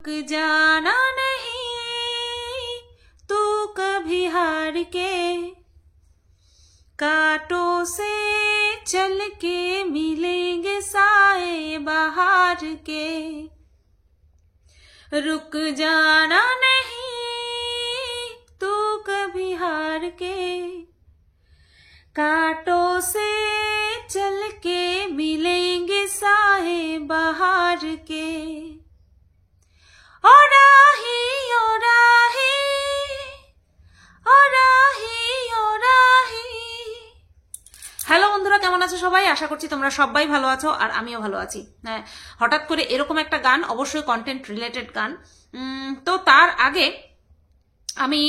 जाना नहीं तू कभी हार के, कांटों से चल के मिलेंगे साए बहार के। रुक जाना नहीं तू कभी हार के, कांटों से चल के मिलेंगे साए बहार के। ओ राही ओ राही ओ राही ओ राही। হ্যালো বন্ধুরা, কেমন আছো সবাই? আশা করছি তোমরা সবাই ভালো আছো আর আমিও ভালো আছি। হ্যাঁ, হঠাৎ করে এরকম একটা গান, অবশ্যই কন্টেন্ট রিলেটেড গান। তো তার আগে আমি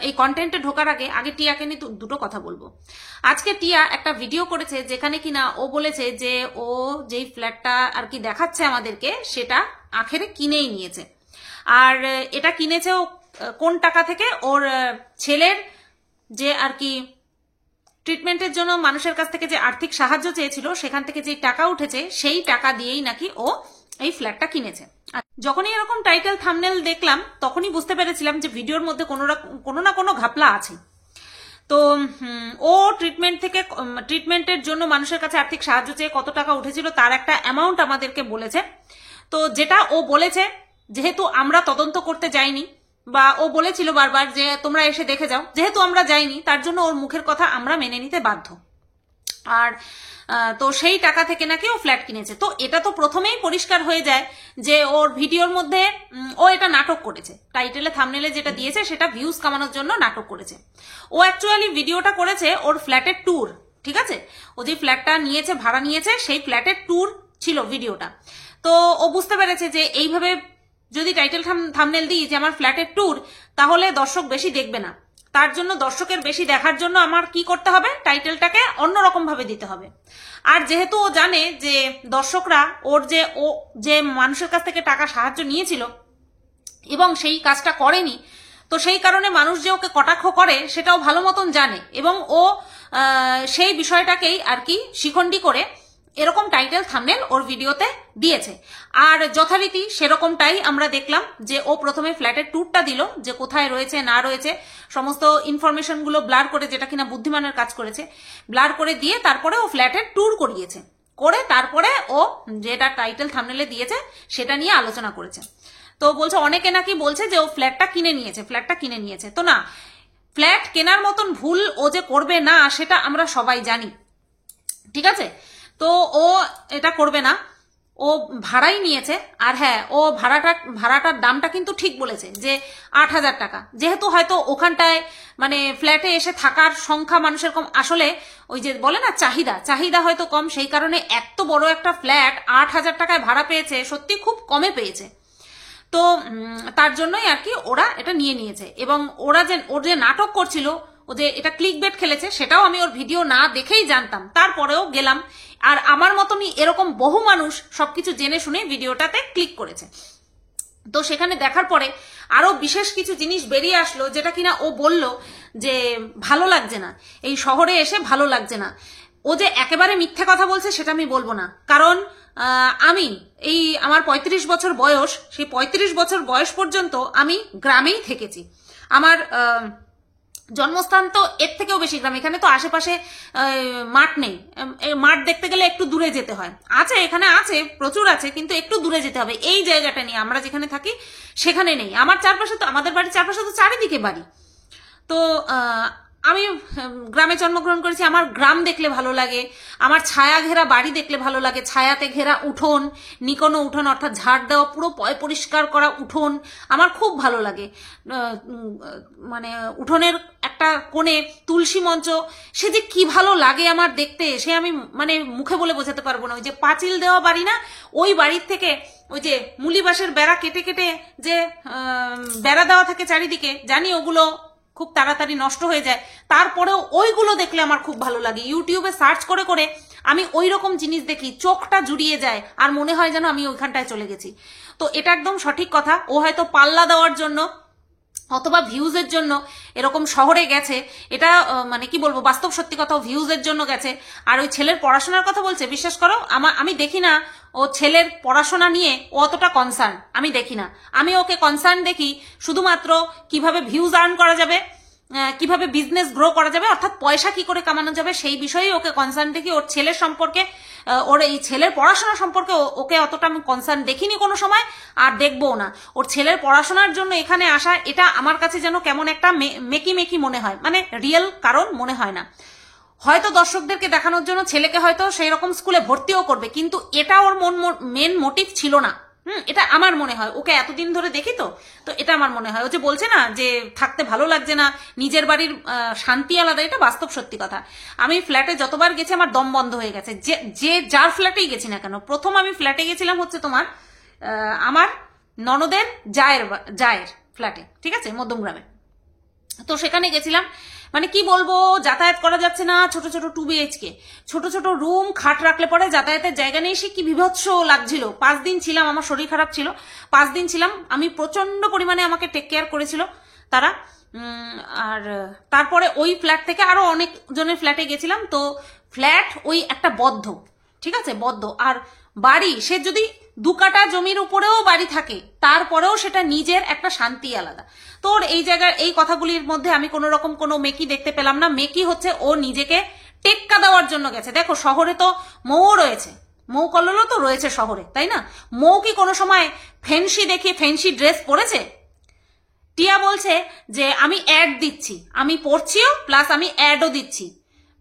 এই কন্টেন্টে ঢোকার আগে টিয়াকে নিয়ে দুটো কথা বলবো। আজকে টিয়া একটা ভিডিও করেছে যেখানে কিনা ও বলেছে যে ও যেই ফ্ল্যাটটা আর কি দেখাচ্ছে আমাদেরকে সেটা আখেরে কিনেই নিয়েছে। আর এটা কিনেছে ও কোন টাকা থেকে? ওর ছেলের যে আর কি ট্রিটমেন্টের জন্য মানুষের কাছ থেকে যে আর্থিক সাহায্য চেয়েছিল সেখান থেকে যে টাকা উঠেছে সেই টাকা দিয়েই নাকি ও এই ফ্ল্যাটটা কিনেছে। যখনই এরকম টাইটেল থাম্বনেল দেখলাম তখনই বুঝতে পেরেছিলাম যে ভিডিওর মধ্যে কোনো না কোনো ঘাপলা আছে। তো ও ট্রিটমেন্টের জন্য মানুষের কাছে আর্থিক সাহায্য চেয়ে কত টাকা উঠেছিল তার একটা অ্যামাউন্ট আমাদেরকে বলেছে। তো যেটা ও বলেছে, যেহেতু আমরা তদন্ত করতে যাইনি বা ও বলেছিল বারবার যে তোমরা এসে দেখে যাও, যেহেতু আমরা যাইনি তার জন্য ওর মুখের কথা আমরা মেনে নিতে বাধ্য। আর তো সেই টাকা থেকে নাকি ও ফ্ল্যাট কিনেছে। তো এটা তো প্রথমেই পরিষ্কার হয়ে যায় যে ওর ভিডিওর মধ্যে ও এটা নাটক করেছে। টাইটেলে থাম্বনেলে যেটা দিয়েছে সেটা ভিউজ কামানোর জন্য নাটক করেছে। ও অ্যাকচুয়ালি ভিডিওটা করেছে ওর ফ্ল্যাটের ট্যুর, ঠিক আছে? ও যে ফ্ল্যাটটা নিয়েছে, ভাড়া নিয়েছে, সেই ফ্ল্যাটের ট্যুর ছিল ভিডিওটা। তো ও বুঝতে পেরেছে যে এইভাবে যদি টাইটেল থাম্বনেল দিই যে আমার ফ্ল্যাটের ট্যুর, তাহলে দর্শক বেশি দেখবে না। তার জন্য দর্শকের বেশি দেখার জন্য আমার কি করতে হবে? টাইটেলটাকে অন্যরকম ভাবে দিতে হবে। আর যেহেতু ও জানে যে দর্শকরা ও যে মানুষের কাছ থেকে টাকা সাহায্য নিয়েছিল এবং সেই কাজটা করেনি, তো সেই কারণে মানুষ যে ওকে কটাক্ষ করে সেটাও ভালো মতন জানে এবং ও সেই বিষয়টাকেই আর কি শিখণ্ডী করে এরকম টাইটেল থাম্বনেল ওর ভিডিওতে দিয়েছে। আর যথারীতি সেরকমটাই আমরা দেখলাম যে ও প্রথমে ফ্ল্যাটের ট্যুরটা দিল, যে কোথায় রয়েছে না রয়েছে সমস্ত ইনফরমেশনগুলো ব্লার করে, যেটা কিনা বুদ্ধিমানের কাজ করেছে, ব্লার করে দিয়ে তারপরে ও ফ্ল্যাটের ট্যুর করিয়েছে, করে তারপরে ও যেটা টাইটেল থাম্বনেলে দিয়েছে সেটা নিয়ে আলোচনা করেছে। তো বলছে, অনেকে নাকি বলছে যে ও ফ্ল্যাটটা কিনে নিয়েছে। তো না, ফ্ল্যাট কেনার মতন ভুল ও যে করবে না সেটা আমরা সবাই জানি, ঠিক আছে? তো ও এটা করবে না, ও ভাড়াই নিয়েছে। আর হ্যাঁ, ও ভাড়াটার দামটা কিন্তু ঠিক বলেছে যে 8,000 টাকা। যেহেতু হয়তো ওখানটায় মানে ফ্ল্যাটে এসে থাকার সংখ্যা মানুষের কম, আসলে ওই যে বলে না চাহিদা হয়তো কম, সেই কারণে এত বড় একটা ফ্ল্যাট 8,000 টাকায় ভাড়া পেয়েছে, সত্যি খুব কমে পেয়েছে। তো তার জন্যই আর কি ওরা এটা নিয়ে নিয়েছে। এবং ওর যে নাটক করছিল, ও যে এটা ক্লিক বেট খেলেছে, সেটাও আমি ওর ভিডিও না দেখেই জানতাম, তারপরেও গেলাম। আর আমার মতনই এরকম বহু মানুষ সবকিছু জেনে শুনে ভিডিওটাতে ক্লিক করেছে। তো সেখানে দেখার পরে আরো বিশেষ কিছু জিনিস বেরিয়ে আসলো, যেটা কিনা ও বলল যে ভালো লাগছে না, এই শহরে এসে ভালো লাগছে না। ও যে একেবারে মিথ্যে কথা বলছে সেটা আমি বলবো না, কারণ আমি এই আমার 35 বছর বয়স, সেই 35 বছর বয়স পর্যন্ত আমি গ্রামেই থেকেছি। আমার জন্মস্থান তো এর থেকেও বেশি গ্রাম। এখানে তো আশেপাশে মাঠ নেই, মাঠ দেখতে গেলে একটু দূরে যেতে হয়। আছে, এখানে আছে, প্রচুর আছে, কিন্তু একটু দূরে যেতে হবে। এই জায়গাটা নিয়ে আমরা যেখানে থাকি সেখানে নেই। আমাদের বাড়ির চারপাশে তো চারিদিকে বাড়ি। তো আমি গ্রামে জন্মগ্রহণ করেছি, আমার গ্রাম দেখলে ভালো লাগে, আমার ছায়া ঘেরা বাড়ি দেখলে ভালো লাগে, ছায়াতে ঘেরা উঠোন, নিকোনো উঠোন অর্থাৎ ঝাড় দেওয়া পুরো পরিষ্কার করা উঠোন আমার খুব ভালো লাগে। মানে উঠোনের একটা কোণে তুলসী মঞ্চ, সে যে কি ভালো লাগে আমার দেখতে, সে আমি মানে মুখে বলে বোঝাতে পারবো না। ওই যে পাঁচিল দেওয়া বাড়ি না, ওই বাড়ির থেকে ওই যে মুলি বাঁশের বেড়া কেটে কেটে যে বেড়া দেওয়া থাকে চারিদিকে, জানি ওগুলো খুব তাড়াতাড়ি নষ্ট হয়ে যায়, তারপরেও ওইগুলো দেখলে আমার খুব ভালো লাগে। ইউটিউবে সার্চ করে করে আমি ওই রকম জিনিস দেখি, চোখটা জুড়িয়ে যায় আর মনে হয় যেন আমি ওইখানটায় চলে গেছি। তো এটা একদম সঠিক কথা। ও হয়তো পাল্লা দেওয়ার জন্য অথবা ভিউজের জন্য এরকম শহরে গেছে, এটা মানে কি বলবো, বাস্তব সত্যি কথা, ভিউজের জন্য গেছে। আর ওই ছেলের পড়াশোনার কথা বলছে, বিশ্বাস করো আমি দেখি না ও ছেলের পড়াশোনা নিয়ে ও অতটা কনসার্ন, আমি দেখি না। আমি ওকে কনসার্ন দেখি শুধুমাত্র কিভাবে ভিউজ আর্ন করা যাবে, কিভাবে বিজনেস গ্রো করা যাবে, অর্থাৎ পয়সা কি করে কামানো যাবে সেই বিষয়ে ওকে কনসার্ন দেখি। ওর ছেলের সম্পর্কে, ওর এই ছেলের পড়াশোনা সম্পর্কে ওকে অতটা আমি কনসার্ন দেখিনি কোনো সময়, আর দেখবও না। ওর ছেলের পড়াশোনার জন্য এখানে আসা, এটা আমার কাছে যেন কেমন একটা মেকি মেকি মনে হয়, মানে রিয়েল কারণ মনে হয় না। হয়তো দর্শকদেরকে দেখানোর জন্য ছেলেকে হয়তো সেই রকম স্কুলে ভর্তিও করবে, কিন্তু এটা ওর মেন মোটিভ ছিল না। এটা আমার মনে হয়, ওকে এতদিন ধরে দেখি তো এটা আমার মনে হয়। ও যে বলছে না যে থাকতে ভালো লাগছে না, নিজের বাড়ির শান্তি আলাদা, এটা বাস্তব সত্যি কথা। আমি ফ্ল্যাটে যতবার গেছি আমার দম বন্ধ হয়ে গেছে, যে যার ফ্ল্যাটেই গেছি না কেন। প্রথম আমি ফ্ল্যাটে গেছিলাম হচ্ছে তোমার আমার ননদের জায়ের ফ্ল্যাটে, ঠিক আছে, মধ্যমগ্রামে। তো সেখানে গেছিলাম, মানে কি বলবো, যাতায়াত করা যাচ্ছে না, ছোট ছোট 2 BHK, ছোট ছোট রুম, খাট রাখলে পরে যাতায়াতের জায়গা নেই, সে কি বিভৎস লাগছিল। 5 দিন ছিলাম, আমার শরীর খারাপ ছিল, 5 দিন ছিলাম আমি, প্রচন্ড পরিমাণে আমাকে টেক কেয়ার করেছিল তারা। আর তারপরে ওই ফ্ল্যাট থেকে আরো অনেক জনের ফ্ল্যাটে গেছিলাম। তো ফ্ল্যাট ওই একটা বদ্ধ, ঠিক আছে, বদ্ধ। আর বাড়ি, সে যদি 2 কাঠা জমির উপরেও বাড়ি থাকে, তারপরেও সেটা নিজের একটা শান্তি আলাদা। তোর এই জায়গায় এই কথাগুলির মধ্যে আমি কোনো রকম কোনো মেকি দেখতে পেলাম না। মেকি হচ্ছে ও নিজেকে টেক্কা দেওয়ার জন্য গেছে। দেখো শহরে তো মৌ রয়েছে, মৌ কল্লোলও তো রয়েছে শহরে, তাই না? মৌ কি কোনো সময় ফ্যান্সি দেখিয়ে ফ্যান্সি ড্রেস পরেছে? টিয়া বলছে যে আমি অ্যাড দিচ্ছি, আমি পড়ছিও প্লাস আমি অ্যাডও দিচ্ছি।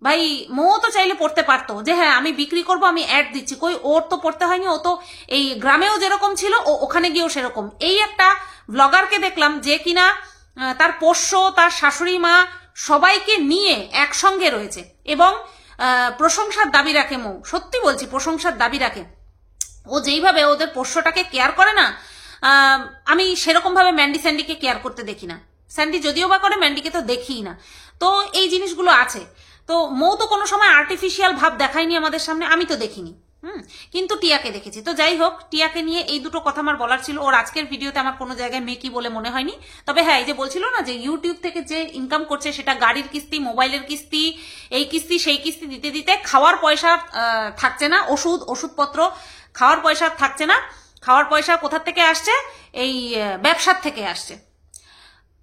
ভাই মৌ তো চাইলে পড়তে পারতো যে হ্যাঁ আমি বিক্রি করব, আমি অ্যাড দিচ্ছি। কই, ওর তো পড়তে হয়নি, ও তো এই গ্রামেও যেরকম ছিল ও ওখানে গিয়েও সেরকম। এই একটা ব্লগারকে দেখলাম যে কিনা তার পোষ্য, তার শাশুড়ি মা সবাইকে নিয়ে একসঙ্গে রয়েছে এবং প্রশংসার দাবি রাখে। মৌ সত্যি বলছি, প্রশংসার দাবি রাখে। ও যেইভাবে ওদের পোষ্যটাকে কেয়ার করে না, আমি সেরকম ভাবে ম্যান্ডি স্যান্ডিকে কেয়ার করতে দেখি না। স্যান্ডি যদিও বা করে, ম্যান্ডিকে তো দেখিই না। তো এই জিনিসগুলো আছে। তো মৌ তো কোনো সময় আর্টিফিশিয়াল ভাব দেখায়নি আমাদের সামনে, আমি তো দেখিনি। কিন্তু টিয়াকে দেখেছি। তো যাই হোক, টিয়াকে নিয়ে এই দুটো কথা আমার বলার ছিল। ওর আজকের ভিডিওতে আমার কোনো জায়গায় মেকি বলে মনে হয়নি। তবে হ্যাঁ, এই যে বলছিল না যে ইউটিউব থেকে যে ইনকাম করছে, সেটা গাড়ির কিস্তি, মোবাইলের কিস্তি, এই কিস্তি সেই কিস্তি দিতে দিতে খাওয়ার পয়সা থাকছে না, ওষুধপত্র খাওয়ার পয়সা থাকছে না। খাওয়ার পয়সা কোথা থেকে আসছে? এই ব্যবসার থেকে আসছে।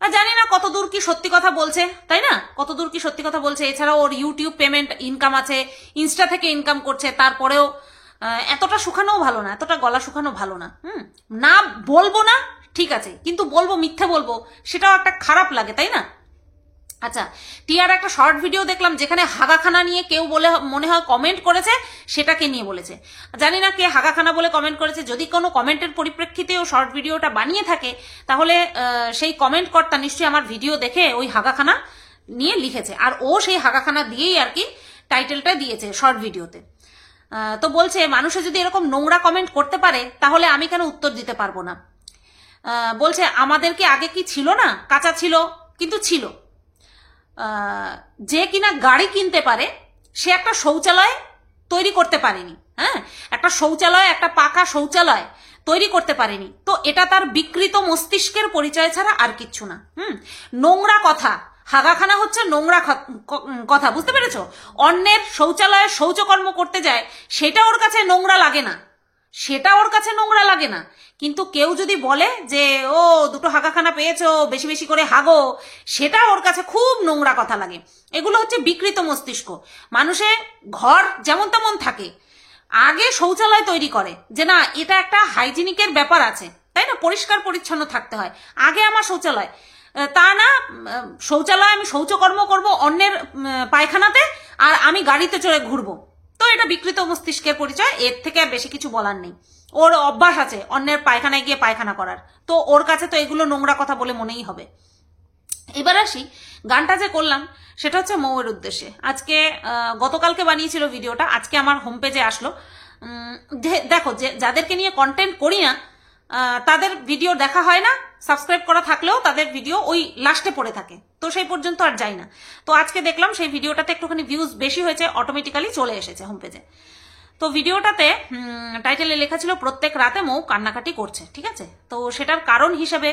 জানি না কতদূর কি সত্যি কথা বলছে, তাই না? কতদূর কি সত্যি কথা বলছে। এছাড়াও ওর ইউটিউব পেমেন্ট ইনকাম আছে, ইনস্টা থেকে ইনকাম করছে। তারপরেও এতটা শুকানো ভালো না, এতটা গলা শুকানো ভালো না। না বলবো না, ঠিক আছে, কিন্তু বলবো, মিথ্যে বলবো, সেটাও একটা খারাপ লাগে, তাই না? আচ্ছা, টিয়ার একটা শর্ট ভিডিও দেখলাম যেখানে হাগাখানা নিয়ে কেউ বলে মনে হয় কমেন্ট করেছে, সেটাকে নিয়ে বলেছে। জানি না কে হাগাখানা বলে কমেন্ট করেছে। যদি কোনো কমেন্টের পরিপ্রেক্ষিতে ও শর্ট ভিডিওটা বানিয়ে থাকে, তাহলে সেই কমেন্ট কর্তা নিশ্চয়ই আমার ভিডিও দেখে ওই হাগাখানা নিয়ে লিখেছে, আর ও সেই হাগাখানা দিয়েই আর কি টাইটেলটা দিয়েছে শর্ট ভিডিওতে। তো বলছে মানুষে যদি এরকম নোংরা কমেন্ট করতে পারে, তাহলে আমি কেন উত্তর দিতে পারবো না? বলছে আমাদেরকে আগে কি ছিল না, কাঁচা ছিল, কিন্তু ছিল। যে কিনা গাড়ি কিনতে পারে, সে একটা শৌচালয় তৈরি করতে পারেনি। হ্যাঁ, একটা শৌচালয়, একটা পাকা শৌচালয় তৈরি করতে পারেনি। তো এটা তার বিকৃত মস্তিষ্কের পরিচয় ছাড়া আর কিচ্ছু না। নোংরা কথা, হাগাখানা হচ্ছে নোংরা কথা, বুঝতে পেরেছো? অন্যের শৌচালয়ে শৌচকর্ম করতে যায়, সেটা ওর কাছে নোংরা লাগে না, সেটা ওর কাছে নোংরা লাগে না। কিন্তু কেউ যদি বলে যে ও দুটো হাগাখানা পেয়েছো, বেশি বেশি করে হাগো, সেটা ওর কাছে খুব নোংরা কথা লাগে। এগুলো হচ্ছে বিকৃত মস্তিষ্ক। মানুষে ঘর যেমন তেমন থাকে, আগে শৌচালয় তৈরি করে যে না এটা একটা হাইজিনিকের ব্যাপার আছে, তাই না? পরিষ্কার পরিচ্ছন্ন থাকতে হয়, আগে আমার শৌচালয়, তা না শৌচালয় আমি শৌচকর্ম করব অন্যের পায়খানাতে, আর আমি গাড়িতে চড়ে ঘুরবো। তো এটা বিকৃত মস্তিষ্কের পরিচয়, এর থেকে আর বেশি কিছু বলার নেই। ওর অভ্যাস আছে অন্যের পায়খানায় গিয়ে পায়খানা করার, তো ওর কাছে তো এগুলো নোংরা কথা বলে মনেই হবে। এবার আসি, গানটা যে করলাম সেটা হচ্ছে মৌয়ের উদ্দেশ্যে। আজকে গতকালকে বানিয়েছিল ভিডিওটা, আজকে আমার হোম পেজে আসলো। দেখো, যে যাদেরকে নিয়ে কন্টেন্ট করি না তাদের ভিডিও দেখা হয় না, সাবস্ক্রাইব করা থাকলেও তাদের ভিডিও ওই লাস্টে পড়ে থাকে, তো সেই পর্যন্ত আর যাই না। তো আজকে দেখলাম সেই ভিডিওটাতে একটুখানি ভিউজ বেশি হয়েছে, অটোমেটিক্যালি চলে এসেছে হোম পেজে। তো ভিডিওটাতে টাইটেলে লেখা ছিল প্রত্যেক রাতে মৌ কান্নাকাটি করছে, ঠিক আছে? তো সেটার কারণ হিসাবে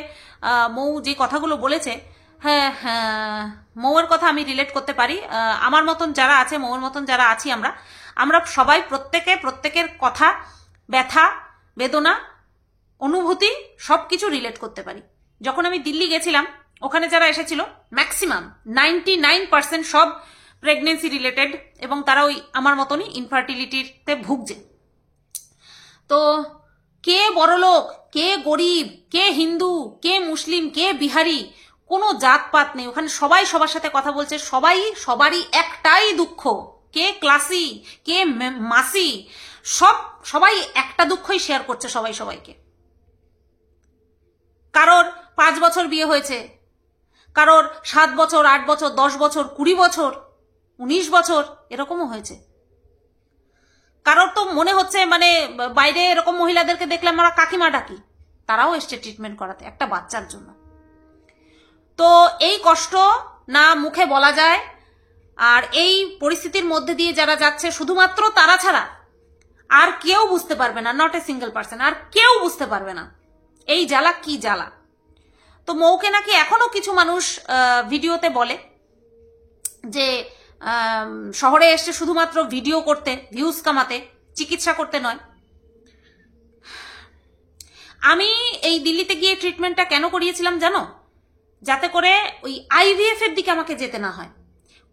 মৌ যে কথাগুলো বলেছে হ্যাঁ হ্যাঁ, মৌয়ের কথা আমি রিলেট করতে পারি। আমার মতন যারা আছে, মৌয়ের মতন যারা আছি আমরা, আমরা সবাই প্রত্যেকের কথা, ব্যথা, বেদনা, অনুভূতি সব কিছু রিলেট করতে পারি। যখন আমি দিল্লি গেছিলাম, ওখানে যারা এসেছিল ম্যাক্সিমাম 99% সব প্রেগনেন্সি রিলেটেড, এবং তারা ওই আমার মতনই ইনফার্টিলিটিতে ভুগছে। তো কে বড়লোক, কে গরিব, কে হিন্দু, কে মুসলিম, কে বিহারি, কোনো জাতপাত নেই ওখানে। সবাই সবার সাথে কথা বলছে, সবারই একটাই দুঃখ। কে ক্লাসি, কে মাসি, সবাই একটা দুঃখই শেয়ার করছে সবাইকে। কারোর 5 বছর বিয়ে হয়েছে, কারোর 7 বছর, 8 বছর, 10 বছর, 20 বছর, 19 বছর এরকমও হয়েছে। কারোর তো মনে হচ্ছে মানে বাইরে এরকম মহিলাদেরকে দেখলে আমরা কাকিমা ডাকি, তারাও এসছে ট্রিটমেন্ট করাতে একটা বাচ্চার জন্য। তো এই কষ্ট না মুখে বলা যায়, আর এই পরিস্থিতির মধ্যে দিয়ে যারা যাচ্ছে শুধুমাত্র তারা ছাড়া আর কেউ বুঝতে পারবে না, নট এ সিঙ্গেল পার্সন, আর কেউ বুঝতে পারবে না এই জ্বালা কি জ্বালা। তো মৌকে নাকি এখনো কিছু মানুষ ভিডিওতে বলে যে শহরে এসছে শুধুমাত্র ভিডিও করতে, ভিউজ কামাতে, চিকিৎসা করতে নয়। আমি এই দিল্লিতে গিয়ে ট্রিটমেন্টটা কেন করিয়েছিলাম জানো? যাতে করে ওই IVF এর দিকে আমাকে যেতে না হয়।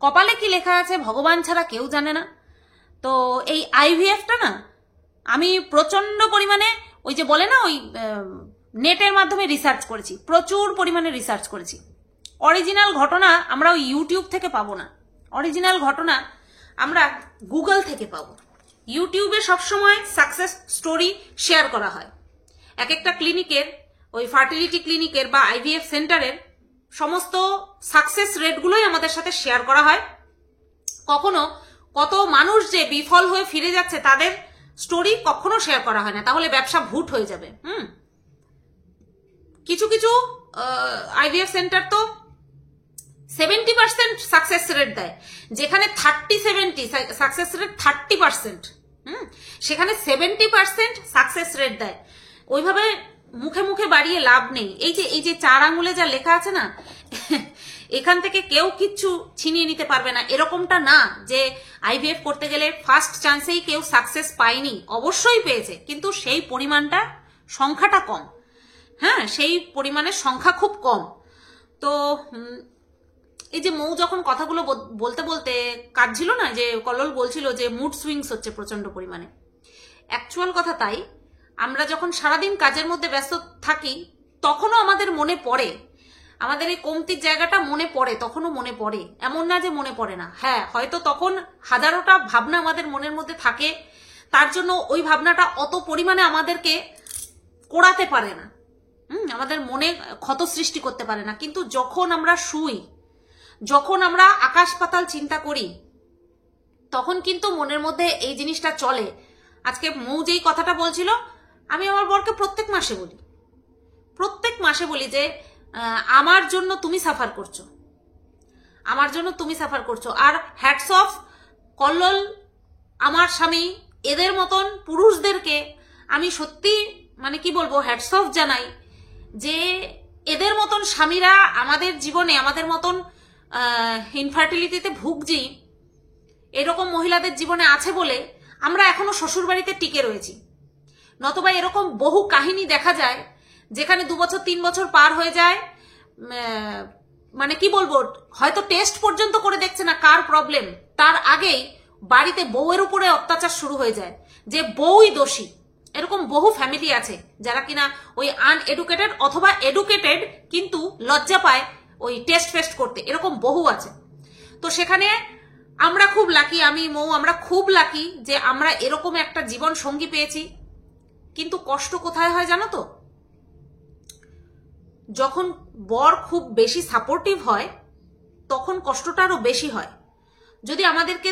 কপালে কি লেখা আছে ভগবান ছাড়া কেউ জানে না। তো এই IVFটা না আমি প্রচন্ড পরিমাণে ওই যে বলে না ওই নেটের মাধ্যমে রিসার্চ করেছি, প্রচুর পরিমাণে রিসার্চ করেছি। অরিজিনাল ঘটনা আমরা ওই ইউটিউব থেকে পাবো না, অরিজিনাল ঘটনা আমরা গুগল থেকে পাবো। ইউটিউবে সবসময় সাকসেস স্টোরি শেয়ার করা হয়। এক একটা ক্লিনিকের, ওই ফার্টিলিটি ক্লিনিকের বা IVF সেন্টারের সমস্ত সাকসেস রেটগুলোই আমাদের সাথে শেয়ার করা হয়। কখনো কত মানুষ যে বিফল হয়ে ফিরে যাচ্ছে তাদের স্টোরি কখনো শেয়ার করা হয় না, তাহলে ব্যবসা ভুট হয়ে যাবে। কিছু কিছু IVF সেন্টার তো 70% সাকসেস রেট দেয়, যেখানে 30-70 সাকসেস রেট 30%, সেখানে 70% সাকসেস রেট দেয়। ওইভাবে মুখে মুখে বাড়িয়ে লাভ নেই। এই যে 4 আঙুলে যা লেখা আছে না, এখান থেকে কেউ কিচ্ছু ছিনিয়ে নিতে পারবে না। এরকমটা না যে IVF করতে গেলে ফার্স্ট চান্সেই কেউ সাকসেস পায়নি, অবশ্যই পেয়েছে, কিন্তু সেই পরিমাণটা, সংখ্যাটা কম। হ্যাঁ, সেই পরিমাণের সংখ্যা খুব কম। তো এই যে মৌ যখন কথাগুলো বলতে বলতে কাঁদছিল না, যে কল্লোল বলছিল যে মুড সুইংস হচ্ছে প্রচন্ড পরিমাণে, অ্যাকচুয়াল কথা তাই। আমরা যখন সারাদিন কাজের মধ্যে ব্যস্ত থাকি তখনও আমাদের মনে পড়ে, আমাদের এই কমতির জায়গাটা মনে পড়ে, তখনও মনে পড়ে, এমন না যে মনে পড়ে না। হ্যাঁ, হয়তো তখন হাজারোটা ভাবনা আমাদের মনের মধ্যে থাকে, তার জন্য ওই ভাবনাটা অত পরিমাণে আমাদেরকে কোড়াতে পারে না, আমাদের মনে ক্ষত সৃষ্টি করতে পারে না। কিন্তু যখন আমরা শুই, যখন আমরা আকাশ পাতাল চিন্তা করি, তখন কিন্তু মনের মধ্যে এই জিনিসটা চলে। আজকে মৌ যেই কথাটা বলছিল, আমি আমার বরকে প্রত্যেক মাসে বলি যে আমার জন্য তুমি সাফার করছো, আমার জন্য তুমি সাফার করছো। আর হ্যাটস অফ কল্লোল, আমার স্বামী, এদের মতন পুরুষদেরকে আমি সত্যি মানে কি বলবো, হ্যাটস অফ জানাই যে এদের মতন স্বামীরা আমাদের জীবনে, আমাদের মতন ইনফার্টিলিটিতে ভুগছি এরকম মহিলাদের জীবনে আছে বলে আমরা এখনো শ্বশুর বাড়িতে টিকে রয়েছি। নতবা এরকম বহু কাহিনী দেখা যায় যেখানে 2 বছর 3 বছর পার হয়ে যায়, মানে কি বলবো, হয়তো টেস্ট পর্যন্ত করে দেখছে না কার প্রবলেম, তার আগেই বাড়িতে বউয়ের উপরে অত্যাচার শুরু হয়ে যায় যে বউই দোষী। এরকম বহু ফ্যামিলি আছে যারা কিনা ওই আনএডুকেটেড অথবা এডুকেটেড কিন্তু লজ্জা পায় ওই টেস্ট ফেস্ট করতে, এরকম বহু আছে। তো সেখানে আমরা খুব লাকি, আমি মৌ আমরা খুব লাকি যে আমরা এরকম একটা জীবন সঙ্গী পেয়েছি। কিন্তু কষ্ট কোথায় হয় জানো তো? যখন বর খুব বেশি সাপোর্টিভ হয় তখন কষ্টটা আরো বেশি হয়। যদি আমাদেরকে,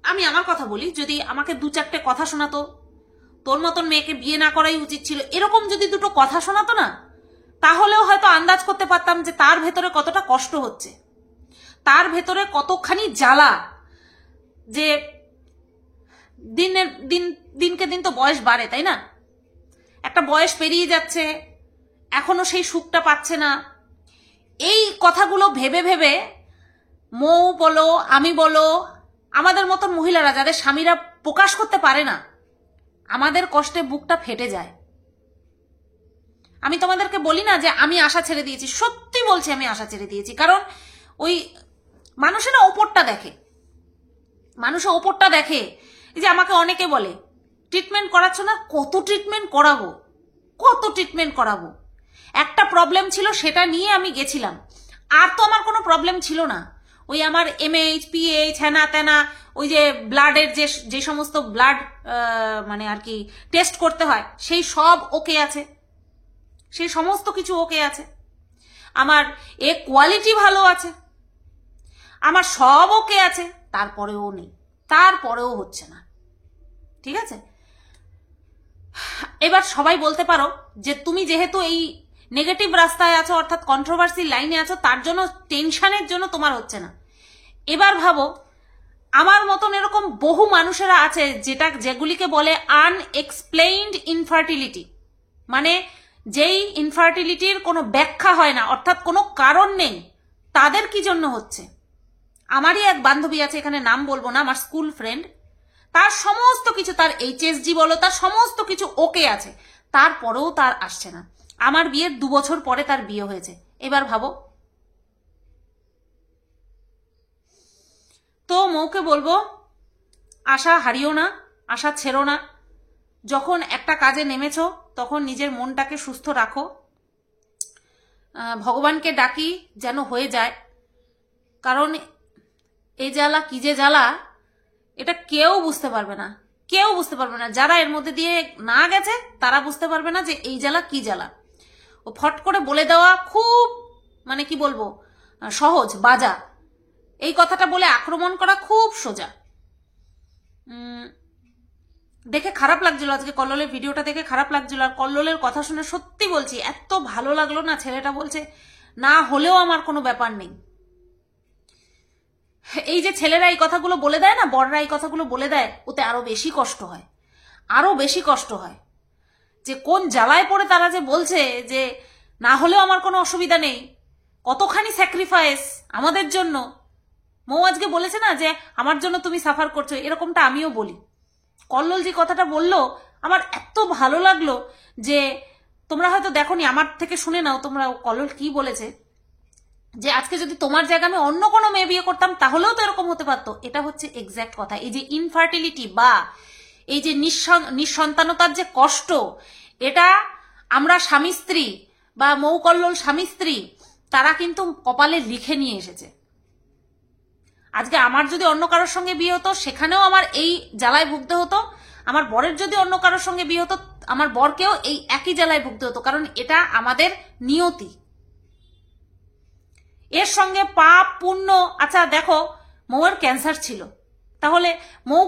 আমি আমার কথা বলি, যদি আমাকে 2-4টে কথা শোনাতো, তোর মতন মেয়েকে বিয়ে না করাই উচিত ছিল, এরকম যদি 2টো কথা শোনাতো না, তাহলেও হয়তো আন্দাজ করতে পারতাম যে তার ভেতরে কতটা কষ্ট হচ্ছে, তার ভেতরে কতখানি জ্বালা। যে দিনকে দিন তো বয়স বাড়ে, তাই না? একটা বয়স পেরিয়ে যাচ্ছে, এখনো সেই সুখটা পাচ্ছে না। এই কথাগুলো ভেবে ভেবে মৌ বলো, আমি বলো, আমাদের মতন মহিলারা যাদের স্বামীরা প্রকাশ করতে পারে না, আমাদের কষ্টে বুকটা ফেটে যায়। আমি তোমাদেরকে বলি না যে আমি আশা ছেড়ে দিয়েছি, সত্যি বলছি আমি আশা ছেড়ে দিয়েছি। কারণ ওই মানুষেরা ওপরটা দেখে, মানুষের ওপরটা দেখে। এই যে আমাকে অনেকে বলে ট্রিটমেন্ট করাচ্ছ না, কত ট্রিটমেন্ট করাবো, কত ট্রিটমেন্ট করাবো। একটা প্রবলেম ছিল, সেটা নিয়ে আমি গেছিলাম, আর তো আমার কোনো প্রবলেম ছিল না। ওই আমার MH PH হ্যানা ত্যানা, ওই যে ব্লাডের যে সমস্ত ব্লাড মানে আর কি টেস্ট করতে হয়, সেই সব ওকে আছে, সেই সমস্ত কিছু ওকে আছে। আমার কোয়ালিটি ভালো আছে, আমার সব ওকে আছে, তারপরেও নেই, তারপরেও হচ্ছে না। ঠিক আছে, এবার সবাই বলতে পারো যে তুমি যেহেতু এই নেগেটিভ রাস্তায় আছো, অর্থাৎ কন্ট্রোভার্সি লাইনে আছো, তার জন্য টেনশনের জন্য তোমার হচ্ছে না। এবার ভাবো আমার মতন এরকম বহু মানুষেরা আছে যেগুলিকে বলে আনএক্সপ্লেইনড ইনফার্টিলিটি, মানে যেই ইনফার্টিলিটির কোনো ব্যাখ্যা হয় না, অর্থাৎ কোনো কারণ নেই, তাদের কি জন্য হচ্ছে। আমারই এক বান্ধবী আছে, এখানে নাম বলবো না, আমার স্কুল ফ্রেন্ড, তার সমস্ত কিছু, তার HSG বলো, তার সমস্ত কিছু ওকে আছে, তারপরেও তার আসছে না। আমার বিয়ের 2 বছর পরে তার বিয়ে হয়েছে। এবার ভাবো। তো মৌকে বলবো আশা হারিও না, আশা ছেড়ো না। যখন একটা কাজে নেমেছো তখন নিজের মনটাকে সুস্থ রাখো, ভগবানকে ডাকি যেন হয়ে যায়। কারণ এই জ্বালা কি যে জ্বালা, এটা কেউ বুঝতে পারবে না, কেউ বুঝতে পারবে না। যারা এর মধ্যে দিয়ে না গেছে তারা বুঝতে পারবে না যে এই জ্বালা কি জ্বালা। ও ফট করে বলে দেওয়া খুব, মানে কি বলবো, সহজ বাজা। এই কথাটা বলে আক্রমণ করা খুব সোজা। দেখে খারাপ লাগছিল, আজকে কল্লোলের ভিডিওটা দেখে খারাপ লাগছিল। আর কল্লোলের কথা শুনে সত্যি বলছি এত ভালো লাগলো না। ছেলেটা বলছে না হলেও আমার কোনো ব্যাপার নেই। এই যে ছেলেরা এই কথাগুলো বলে দেয় না, বড়রা এই কথাগুলো বলে দেয়, ওতে আরো বেশি কষ্ট হয়, আরো বেশি কষ্ট হয়। যে কোন জ্বালায় পড়ে তারা যে বলছে যে না হলেও আমার কোনো অসুবিধা নেই, কতখানি স্যাক্রিফাইস আমাদের জন্য। মৌ আজকে বলেছে না যে আমার জন্য তুমি সাফার করছো, এরকমটা আমিও বলি। কল্লোল যে কথাটা বললো আমার এত ভালো লাগলো যে তোমরা হয়তো দেখোনি, আমার থেকে শুনে নাও তোমরা কল্লোল কি বলেছে, যে আজকে যদি তোমার জায়গায় আমি অন্য কোনো মেয়ে বিয়ে করতাম তাহলেও তো এরকম হতে পারতো। এটা হচ্ছে এক্স্যাক্ট কথা। এই যে ইনফার্টিলিটি বা এই যে নিঃসন্তানতার যে কষ্ট, এটা আমরা স্বামী স্ত্রী বা মৌ কল্লোল স্বামী স্ত্রী তারা কিন্তু কপালে লিখে নিয়ে এসেছে। আজকে আমার যদি অন্য কারোর সঙ্গে বিয়ে হতো সেখানেও আমার এই জ্বালায় ভুগতে হতো, আমার বরের যদি অন্য কারোর সঙ্গে বিয়ে হতো আমার বরকেও এই একই জ্বালায় ভুগতে হতো, কারণ এটা আমাদের নিয়তি। এর সঙ্গে পাপ পুণ্য, আচ্ছা দেখো মৌয়ের ক্যান্সার ছিল, তাহলে মৌ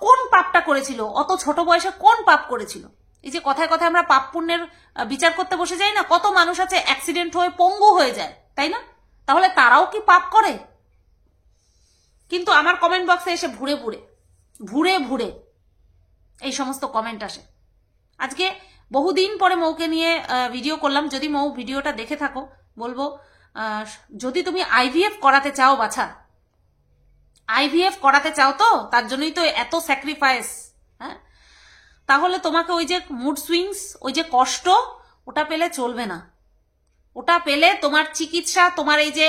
কোন পাপটা করেছিল, অত ছোট বয়সে কোন পাপ করেছিল। এই যে কথায় কথায় আমরা পাপ পুণ্যের বিচার করতে বসে যাই না, কত মানুষ আছে অ্যাক্সিডেন্ট হয়ে পঙ্গু হয়ে যায়, তাই না? তাহলে তারাও কি পাপ করে? কিন্তু আমার কমেন্ট বক্সে এসে ভুরে ভুরে এই সমস্ত কমেন্ট আসে। আজকে বহুদিন পরে মৌকে নিয়ে ভিডিও করলাম। যদি মৌ ভিডিওটা দেখে থাকো বলবো, যদি তুমি IVF করাতে চাও বাছা, IVF করাতে চাও তো তার জন্যই তো এত স্যাক্রিফাইস, হ্যাঁ, তাহলে তোমাকে ওই যে মুড সুইংস, ওই যে কষ্ট, ওটা পেলে চলবে না। ওটা পেলে তোমার চিকিৎসা, তোমার এই যে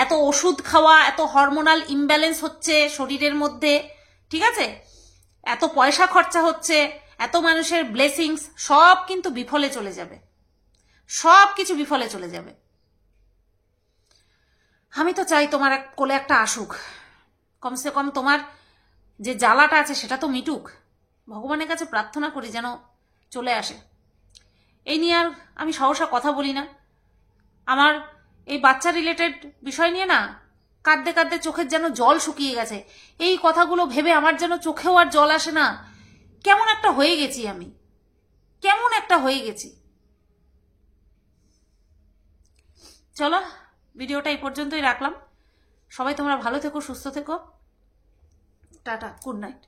এত ওষুধ খাওয়া, এত হরমোনাল ইমব্যালেন্স হচ্ছে শরীরের মধ্যে, ঠিক আছে, এত পয়সা খরচা হচ্ছে, এত মানুষের ব্লেসিংস, সব কিন্তু বিফলে চলে যাবে, সব কিছু বিফলে চলে যাবে। আমি তো চাই তোমার কোলে একটা আসুক, কমসে কম তোমার যে জ্বালাটা আছে সেটা তো মিটুক। ভগবানের কাছে প্রার্থনা করি যেন চলে আসে। এই নিয়ে আর আমি সহসা কথা বলি না। আমার এই বাচ্চা রিলেটেড বিষয় নিয়ে না কাঁদতে কাঁদতে চোখের যেন জল শুকিয়ে গেছে। এই কথাগুলো ভেবে আমার যেন চোখেও আর জল আসে না। কেমন একটা হয়ে গেছি আমি, কেমন একটা হয়ে গেছি। চলো ভিডিওটা এই পর্যন্তই রাখলাম। সবাই তোমরা ভালো থেকো, সুস্থ থেকো, টাটা, গুড নাইট।